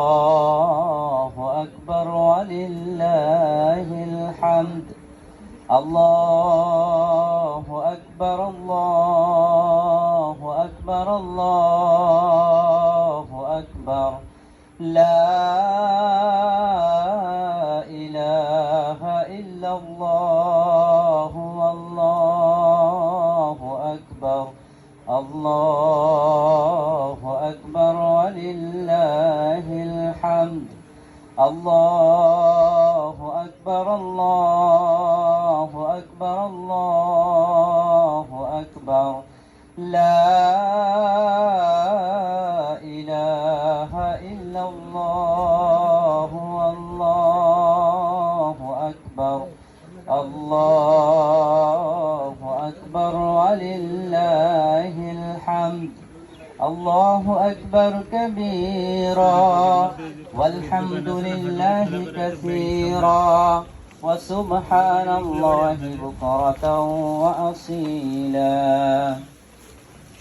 আল্লাহু আকবার ওয়া লিল্লাহিল হামদ। আল্লাহু আকবার, আল্লাহু আকবার, আল্লাহু আকবার। লা ইলাহা ইল্লাল্লাহু, আল্লাহু আকবার, আল্লাহু আকবার ওয়া লিল্লাহিল হামদ। আল্লাহু আকবার, আল্লাহু আকবার, আল্লাহু আকবার। লা ইলাহা ইল্লাল্লাহু, আল্লাহু আকবার, আল্লাহু আকবার ওয়া লিল্লাহিল হামদ। আল্লাহু আকবার কাবীরা والحمد لله كثيرا وسبحان الله بكرة وأصيلا।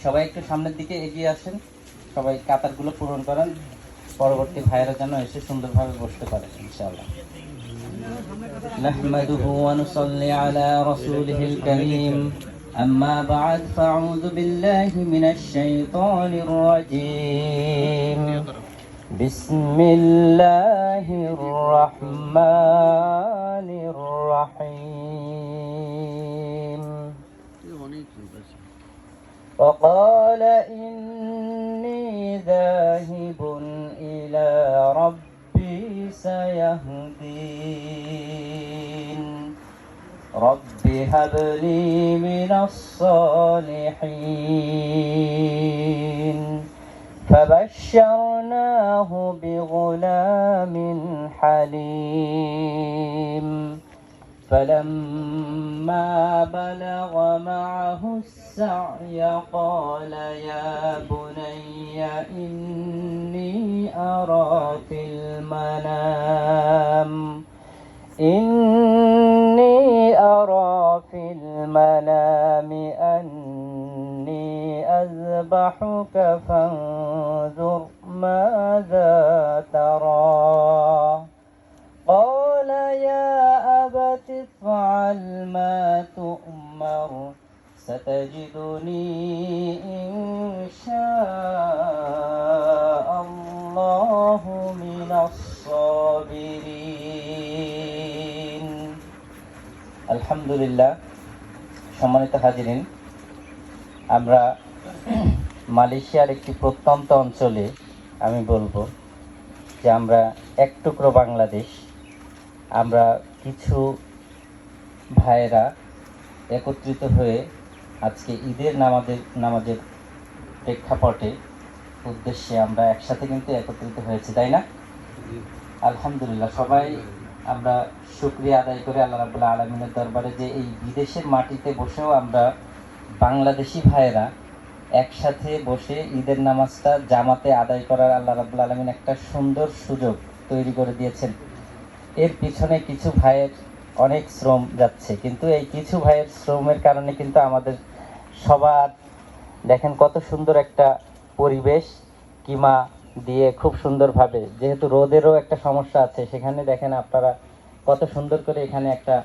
সবাই একটু সামনের দিকে এগিয়ে আসেন, সবাই কাতারগুলো পূরণ করেন, পরবর্তী ভাইয়েরা যেন এসে সুন্দরভাবে বসতে পারে ইনশাআল্লাহ। নাহমাদুহু ওয়া নুসাল্লি আলা রাসূলিহিল কারীম। أما بعد فأعوذ بالله من الشيطان الرجيم. بسم الله الرحمن الرحيم. وقال إني ذاهب إلى ربي سيهدين. رب هب لي من الصالحين. فبشرناه بغلام حليم. فلما بلغ معه السعي قال يا بني إني أرى في المنام أني أذبحك فانظر ماذا ترى. قال يا أبت افعل ما تؤمر ستجدني إن شاء الله من الصابرين. الحمد لله. সম্মানিত হাজিরিন, আমরা মালয়েশিয়ার একটি প্রত্যন্ত অঞ্চলে, আমি বলবো যে আমরা এক টুকরো বাংলাদেশ, আমরা কিছু ভাইয়েরা একত্রিত হয়ে আজকে ঈদের নামাজের প্রেক্ষাপটে উদ্দেশ্যে আমরা একসাথে কিন্তু একত্রিত হয়েছি, তাই না? আলহামদুলিল্লাহ। সবাই আমরা শুকরিয়া আদায় করে আল্লাহ রাব্বুল আলামিনের দরবারে যে এই বিদেশের মাটিতে বসেও আমরা বাংলাদেশি ভাইয়েরা একসাথে বসে ঈদের নামাজটা জামাতে আদায় করার আল্লাহ রাব্বুল আলামিন একটা সুন্দর সুযোগ তৈরি করে দিয়েছেন। এর পিছনে কিছু ভাইয়ের অনেক শ্রম যাচ্ছে, কিন্তু এই কিছু ভাইয়ের শ্রমের কারণে কিন্তু আমাদের সবার দেখেন কত সুন্দর একটা পরিবেশ, কিমা দিয়ে খুব সুন্দরভাবে, যেহেতু রোদেরও একটা সমস্যা আছে, সেখানে দেখেন আপনারা কত সুন্দর করে এখানে একটা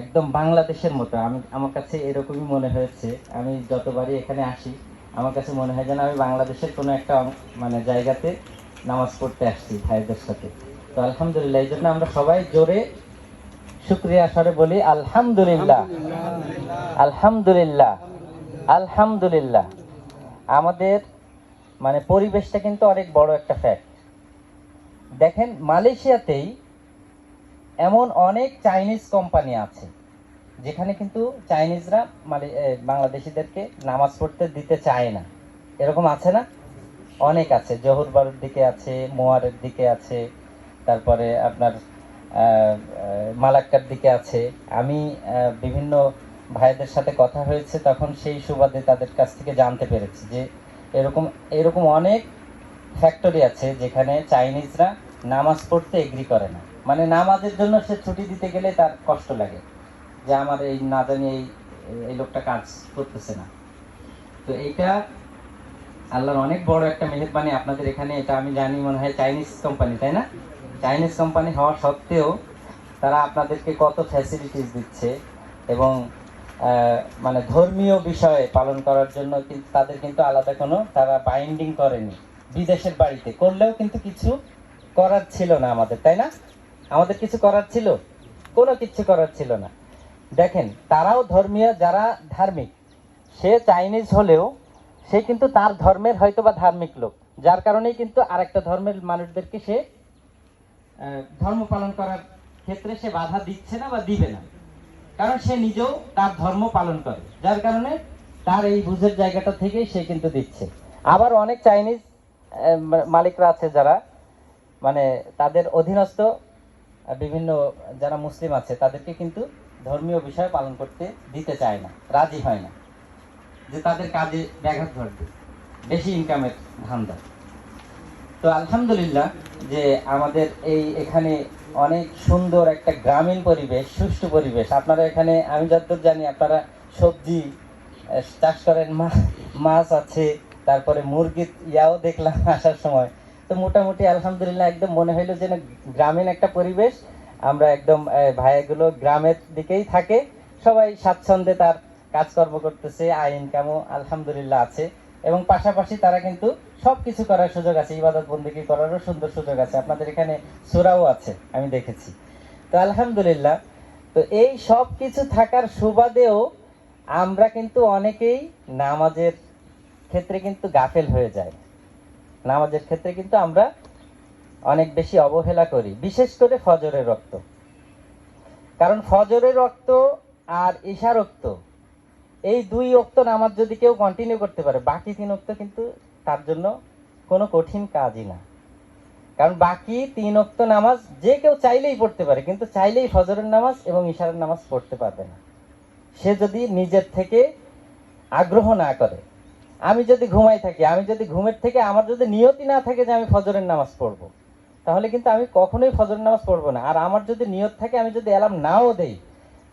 একদম বাংলাদেশের মতো আমার কাছে এরকমই মনে হয়েছে। আমি যতবারই এখানে আসি আমার কাছে মনে হয় যেন আমি বাংলাদেশের কোনো একটা মানে জায়গাতে নামাজ পড়তে আসছি ভাইদের সাথে। তো আলহামদুলিল্লাহ, এই জন্য আমরা সবাই জোরে শুকরিয়া স্বরে বলি আলহামদুলিল্লাহ, আলহামদুলিল্লাহ, আলহামদুলিল্লাহ। আমাদের মানে পরিবেশটা কিন্তু অনেক বড় একটা ফ্যাক্ট। দেখেন মালয়েশিয়াতেই এমন অনেক চাইনিজ কোম্পানি আছে যেখানে কিন্তু চাইনিজরা বাংলাদেশিদেরকে নামাজ পড়তে দিতে চায় না, এরকম আছে না? অনেক আছে। জহুর বারুর দিকে আছে, মোয়ারের দিকে আছে, তারপরে আপনার মালাক্কার দিকে আছে। আমি বিভিন্ন ভাইদের সাথে কথা হয়েছে, তখন সেই সুবাদে তাদের কাছ থেকে জানতে পেরেছি যে এরকম অনেক ফ্যাক্টরি আছে যেখানে চাইনিজরা নামাজ পড়তে এগ্রি করে না। মানে নামাজের জন্য সে ছুটি দিতে গেলে তার কষ্ট লাগে যে আমার এই না জানি এই লোকটা কাজ করতেছে না। তো এইটা আল্লাহর অনেক বড় একটা মেহেরবানি আপনাদের এখানে, এটা আমি জানি, মনে হয় চাইনিজ কোম্পানি, তাই না? চাইনিজ কোম্পানি হওয়া সত্ত্বেও তারা আপনাদেরকে কত ফ্যাসিলিটিস দিচ্ছে, এবং মানে ধর্মীয় বিষয়ে পালন করার জন্য কিন্তু তাদের কিন্তু আলাদা কোনো তারা বাইন্ডিং করেনি। বিদেশের বাড়িতে করলেও কিন্তু কিছু করার ছিল না আমাদের, তাই না? আমাদের কিছু করার ছিল? কোনো কিছু করার ছিল না। দেখেন, তারাও ধর্মীয়, যারা ধার্মিক, সে চাইনিজ হলেও সে কিন্তু তার ধর্মের হয়তো বা ধার্মিক লোক, যার কারণেই কিন্তু আরেকটা ধর্মের মানুষদেরকে সে ধর্ম পালন করার ক্ষেত্রে সে বাধা দিচ্ছে না বা দিবে না, কারণ সে নিজেও তার ধর্ম পালন করে, যার কারণে তার এই বুঝের জায়গাটা থেকেই সে কিন্তু দিচ্ছে। আবার অনেক চাইনিজ মালিকরা আছে যারা মানে তাদের অধীনস্থ বিভিন্ন যারা মুসলিম আছে তাদেরকে কিন্তু ধর্মীয় বিষয় পালন করতে দিতে চায় না, রাজি হয় না, যে তাদের কাজে ব্যাঘাত ঘটবে, বেশি ইনকামের ধান্দা। তো আলহামদুলিল্লাহ যে আমাদের এখানে অনেক সুন্দর একটা গ্রামীণ পরিবেশ, সুষ্ঠু পরিবেশ। আপনারা এখানে, আমি যতদূর জানি, আপনারা সবজি চাষ করেন, মাছ আছে, তারপরে মুরগির ইয়াও দেখলাম আসার সময়। তো মোটামুটি আলহামদুলিল্লাহ একদম মনে হইলো যে না, গ্রামীণ একটা পরিবেশ। আমরা একদম ভাইয়াগুলো গ্রামের দিকেই থাকে, সবাই স্বাচ্ছন্দ্যে তার কাজকর্ম করতেছে, আয় ইনকামও আলহামদুলিল্লাহ আছে, এবং পাশাপাশি তারা কিন্তু সব কিছু করার সুযোগ আছে, ইবাদত বন্দেগী করারও সুন্দর সুযোগ আছে। আপনাদের এখানে সূরাও আছে, আমি দেখেছি। তো আলহামদুলিল্লাহ, তো এই সব কিছু থাকার সুবাদেও আমরা কিন্তু অনেকেই নামাজের ক্ষেত্রে কিন্তু গাফেল হয়ে যায়। নামাজের ক্ষেত্রে কিন্তু আমরা অনেক বেশি অবহেলা করি, বিশেষ করে ফজরের রক্ত। কারণ ফজরের রক্ত আর ঈশার রক্ত, এই 2 ওয়াক্ত নামাজ যদি কেউ কন্টিনিউ করতে পারে, বাকি 3 ওয়াক্ত কিন্তু তার জন্য কোনো কঠিন কাজই না। কারণ বাকি 3 ওয়াক্ত নামাজ যে কেউ চাইলেই পড়তে পারে, কিন্তু চাইলেই ফজরের নামাজ এবং ঈশারের নামাজ পড়তে পারবে না, সে যদি নিজের থেকে আগ্রহ না করে। আমি যদি ঘুমাই থাকি, আমি যদি ঘুমের থেকে আমার যদি নিয়তি না থাকে যে আমি ফজরের নামাজ পড়বো, তাহলে কিন্তু আমি কখনোই ফজরের নামাজ পড়বো না। আর আমার যদি নিয়ত থাকে, আমি যদি অ্যালার্ম নাও দেই,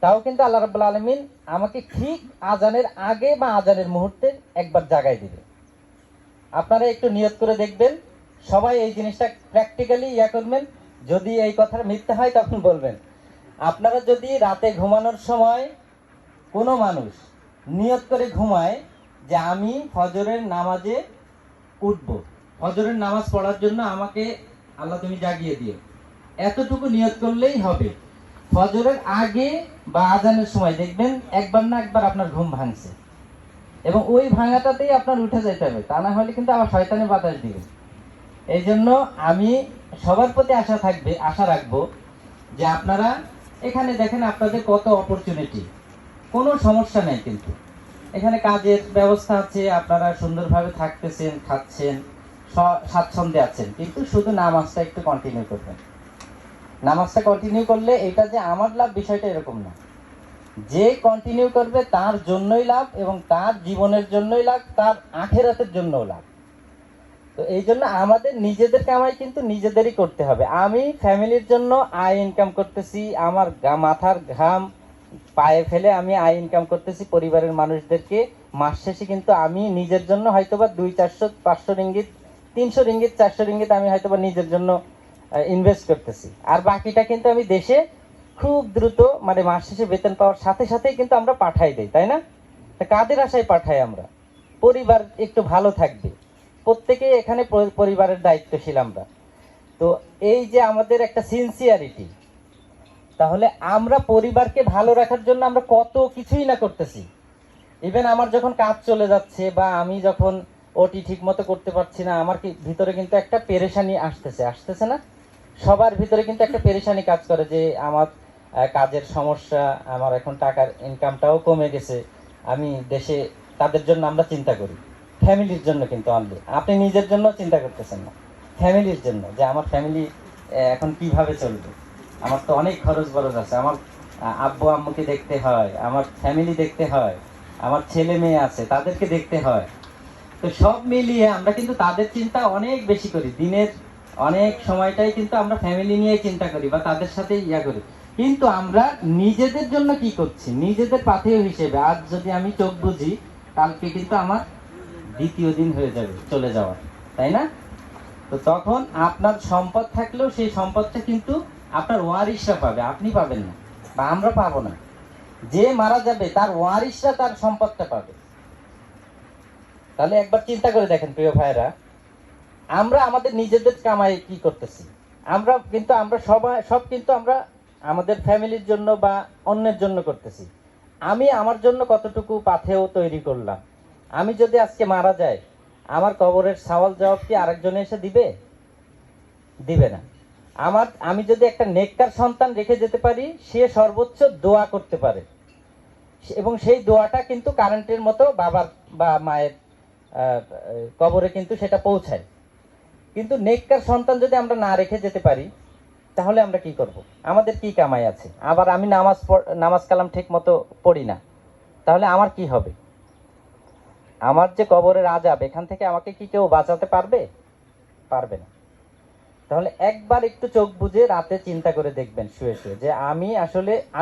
তাও কিন্তু আল্লাহ রাব্বুল আলামিন আমাকে ঠিক আজানের আগে বা আজানের মুহূর্তে একবার জাগাই দিবে। আপনারা একটু নিয়ত করে দেখবেন, সবাই এই জিনিসটা প্র্যাকটিক্যালি করবেন। যদি এই কথাটা মিথ্যা হয় তখন বলবেন। আপনারা যদি রাতে ঘুমানোর সময় কোনো মানুষ নিয়ত করে ঘুমায় যে আমি ফজরের নামাজে উঠব, ফজরের নামাজ পড়ার জন্য আমাকে আল্লাহ তুমি জাগিয়ে দিও, এতটুকু নিয়ত করলেই হবে। ফজরের আগে বা আজানের সময় দেখবেন একবার না একবার আপনার ঘুম ভাঙছে, এবং ওই ভাঙাটাতেই আপনার উঠে যেতে হবে, তা না হলে কিন্তু আবার শয়তানে বাতাস দিবে। এই জন্য আমি সবার প্রতি আশা রাখবো যে আপনারা এখানে দেখেন আপনাদের কত অপরচুনিটি, কোনো সমস্যা নেই, কিন্তু এখানে কাজের ব্যবস্থা আছে, আপনারা সুন্দরভাবে থাকতেছেন, খাচ্ছেন, স্বাচ্ছন্দ্যে আছেন, কিন্তু শুধু নামাজটা একটু কন্টিনিউ করবেন। নামাজটা কন্টিনিউ করলে এটা যে আমার লাভ, বিষয়টা এরকম না। যে কন্টিনিউ করবে তার জন্যই লাভ, এবং তার জীবনের জন্যই লাভ, তার আখিরাতের জন্যও লাভ। তো এই জন্য আমাদের নিজেদের কামাই কিন্তু নিজেদেরই করতে হবে। আমি ফ্যামিলির জন্য আয় ইনকাম করতেছি, আমার মাথার ঘাম পায়ে ফেলে আমি আয় ইনকাম করতেছি, পরিবারের মানুষদেরকে মাস শেষে কিন্তু আমি নিজের জন্য হয়তোবা 200-400-500 রিঙ্গিত, 300 রিঙ্গিত, 400 রিঙ্গিত আমি হয়তোবা নিজের জন্য ইনভেস্ট করতেছি, আর বাকিটা কিন্তু আমি দেশে খুব দ্রুত, মানে মাস শেষে বেতন পাওয়ার সাথে সাথেই কিন্তু আমরা পাঠাই দেই, তাই না? তা কাদের আশায় পাঠাই আমরা? পরিবার একটু ভালো থাকবে, প্রত্যেকেই এখানে পরিবারের দায়িত্বশীল আমরা। তো এই যে আমাদের একটা সিনসিয়ারিটি, তাহলে আমরা পরিবারকে ভালো রাখার জন্য আমরা কত কিছুই না করতেছি। ইভেন আমার যখন কাজ চলে যাচ্ছে, বা আমি যখন ওটি ঠিক মতো করতে পারছি না, আমার ভিতরে কিন্তু একটা পেরেশানি আসতেছে না? সবার ভিতরে কিন্তু একটা পেরেশানি কাজ করে যে আমার কাজের সমস্যা, আমার এখন টাকার ইনকামটাও কমে গেছে, আমি দেশে, তাদের জন্য আমরা চিন্তা করি, ফ্যামিলির জন্য কিন্তু অনলি। আপনি নিজের জন্য চিন্তা করতেছেন না, ফ্যামিলির জন্য, যে আমার ফ্যামিলি এখন কিভাবে চলবে, আমার তো অনেক খরচ বরচ আছে, আমার আব্বু আম্মুকে দেখতে হয়, আমার ফ্যামিলি দেখতে হয়, আমার ছেলে মেয়ে আছে তাদেরকে দেখতে হয়। তো সব মিলিয়ে আমরা কিন্তু তাদের চিন্তা অনেক বেশি করি, দিনের অনেক সময়টাই কিন্তু আমরা ফ্যামিলি নিয়ে চিন্তা করি বা তাদের সাথে করি। কিন্তু আমরা নিজেদের জন্য কি করছি? নিজেদের পাথেয় হিসেবে আজ যদি আমি চোখ বুঝি, কালকে কিন্তু আমার দ্বিতীয় দিন হয়ে যাবে চলে যাওয়ার, তাই না? তো তখন আপনার সম্পদ থাকলেও সেই সম্পদটা কিন্তু আপনার ওয়ারিশরা পাবে, আপনি পাবেন না বা আমরা পাবো না। যে মারা যাবে তার ওয়ারিশরা তার সম্পদটা পাবে। তাহলে একবার চিন্তা করে দেখেন প্রিয় ভাইরা, আমরা আমাদের নিজেদের কামাই কি করতেছি? আমরা সব কিন্তু আমরা আমাদের ফ্যামিলির জন্য বা অন্যের জন্য করতেছি। আমি আমার জন্য কতটুকু পাথেয় তৈরি করলাম? আমি যদি আজকে মারা যাই, আমার কবরের সওয়াল জবাব কি আরেকজনে এসে দিবে? দিবে না। আমি যদি একটা নেককার সন্তান রেখে যেতে পারি, সে সর্বোচ্চ দোয়া করতে পারে এবং সেই দোয়াটা কিন্তু কারেন্টের মতো বাবার বা মায়ের কবরে কিন্তু সেটা পৌঁছায়। কিন্তু নেককার সন্তান যদি আমরা না রেখে যেতে পারি, তাহলে আমরা কি করব? আমাদের কি কামাই আছে? আবার আমি নামাজ কালাম ঠিক মতো পড়ি না, তাহলে আমার কি হবে? আমার যে কবরের আযাব, এখান থেকে আমাকে কি কেউ বাঁচাতে পারবে? পারবে না। তাহলে একবার একটু চোখ বুজে রাতে চিন্তা করে দেখবেন শুয়ে শুয়ে, যে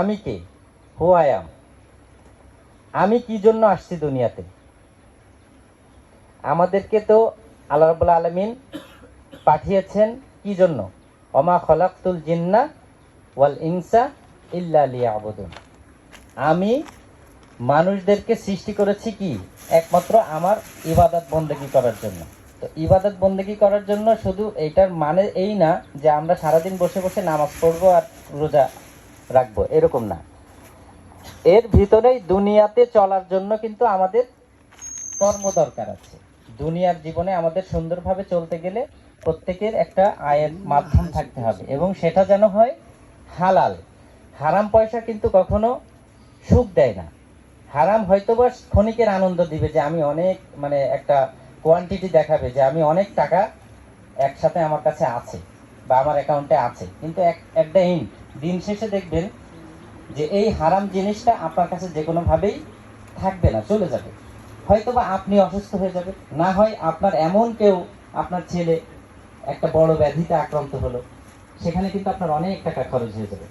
আমি কে, হু আই অ্যাম, আমি কি জন্য আসছি দুনিয়াতে। আমাদেরকে তো আল্লাহ রাব্বুল আলামিন পাঠিয়েছেন কি জন্য? ওমা খলাকতুল জিন্না ওয়াল ইনসা ইল্লা লিয়াবুদুন। আমি মানুষদেরকে সৃষ্টি করেছি কি? একমাত্র আমার ইবাদত বন্দেগী করার জন্য। তো ইবাদত বন্দেগী করার জন্য শুধু এইটার মানে এই না যে আমরা সারাদিন বসে বসে নামাজ পড়বো আর রোজা রাখবো, এরকম না। এর ভিতরেই দুনিয়াতে চলার জন্য কিন্তু আমাদের কর্ম দরকার আছে। দুনিয়ার জীবনে আমাদের সুন্দরভাবে চলতে গেলে প্রত্যেকের একটা আয়ের মাধ্যম থাকতে হবে, এবং সেটা যেন হয় হালাল। হারাম পয়সা কিন্তু কখনো সুখ দেয় না। হারাম হয়তোবা ক্ষণিকের আনন্দ দিবে, যে আমি অনেক একটা কোয়ান্টিটি দেখাবে যে আমি অনেক টাকা একসাথে আমার কাছে আছে বা আমার অ্যাকাউন্টে আছে, কিন্তু একটা দিন শেষে দেখবেন যে এই হারাম জিনিসটা আপনার কাছে যে কোনোভাবেই থাকবে না, চলে যাবে। হয়তোবা আপনি অসুস্থ হয়ে যাবেন, না হয় আপনার এমন কেউ, আপনার ছেলে একটা বড় ব্যাধিতে আক্রান্ত হলো, সেখানে কিন্তু আপনার অনেক টাকা খরচ হয়ে যাবে।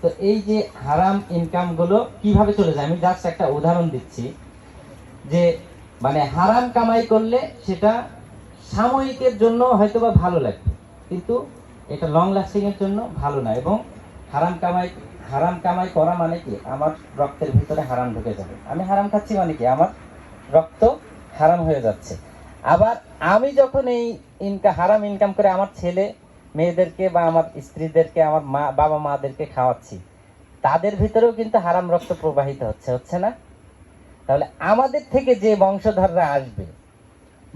তো এই যে হারাম ইনকামগুলো কিভাবে চলে যায়, আমি জাস্ট একটা উদাহরণ দিচ্ছি, যে হারাম কামাই করলে সেটা সাময়িকের জন্য হয়তোবা ভালো লাগবে, কিন্তু এটা লং লাস্টিং এর জন্য ভালো না। এবং হারাম কামাই করা মানে কি? আমার রক্তের ভিতরে হারাম ঢুকে যাবে। আমি হারাম খাচ্ছি মানে কি? আমার রক্ত হারাম হয়ে যাচ্ছে। আবার আমি যখন এই হারাম ইনকাম করে আমার ছেলে মেয়েদেরকে বা আমার স্ত্রীদেরকে, আমার বাবা মাদেরকে খাওয়াচ্ছি, তাদের ভিতরেও কিন্তু হারাম রক্ত প্রবাহিত হচ্ছে না? তাহলে আমাদের থেকে যে বংশধররা আসবে,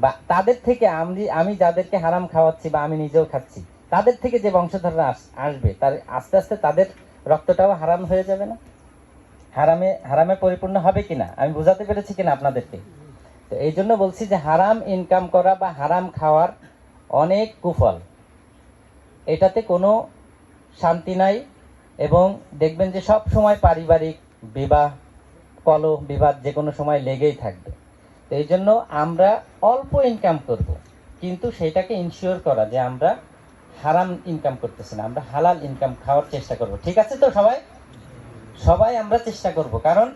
বা তাদের থেকে আমি যাদেরকে হারাম খাওয়াচ্ছি বা আমি নিজেও খাচ্ছি, তাদের থেকে যে বংশধররা আসবে, তার আস্তে আস্তে তাদের রক্তটাও হারাম হয়ে যাবে না? হারামে পরিপূর্ণ হবে কিনা আমি বোঝাতে পেরেছি কিনা আপনাদেরকে? তো এই জন্য বলছি যে হারাম ইনকাম করা বা হারাম খাওয়ার অনেক কুফল, এটাতে কোনো শান্তি নাই। এবং দেখবেন যে সব সময় পারিবারিক কলহ বিবাদ যে কোনো সময় লেগেই থাকবে। তো এই জন্য আমরা অল্প ইনকাম করব, কিন্তু সেটাকে ইনশিওর করা যে আমরা হারাম ইনকাম করতেছি না, আমরা হালাল ইনকাম খাওয়ার চেষ্টা করব। ঠিক আছে তো? সবাই আমরা চেষ্টা করব, কারণ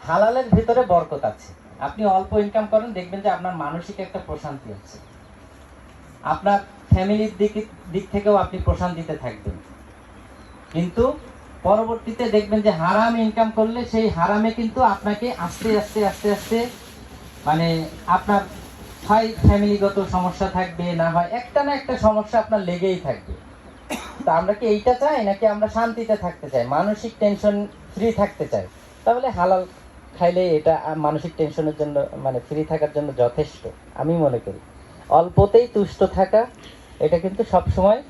হালালের ভিতরে বরকত আছে। আপনি অল্প ইনকাম করেন, দেখবেন যে আপনার মানসিক একটা প্রশান্তি আছে, আপনার ফ্যামিলির দিক থেকেও আপনি প্রশান্তিতে থাকবেন। কিন্তু পরবর্তীতে দেখবেন যে হারাম ইনকাম করলে সেই হারামে কিন্তু আপনাকে আস্তে আস্তে আস্তে আস্তে আপনার হয় ফ্যামিলিগত সমস্যা থাকবে, না হয় একটা না একটা সমস্যা আপনার লেগেই থাকবে। তো আমরা কি এইটা চাই, নাকি আমরা শান্তিতে থাকতে চাই, মানসিক টেনশন ফ্রি থাকতে চাই? তাহলে হালাল খাইলে এটা মানসিক টেনশনের জন্য ফ্রি থাকার জন্য যথেষ্ট। আমি মনে করি অল্পতেই তুষ্ট থাকা, এটা কিন্তু সবসময়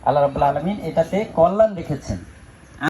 আল্লাহ রাব্বুল আলামিন এটাতে কল্যাণ রেখেছেন।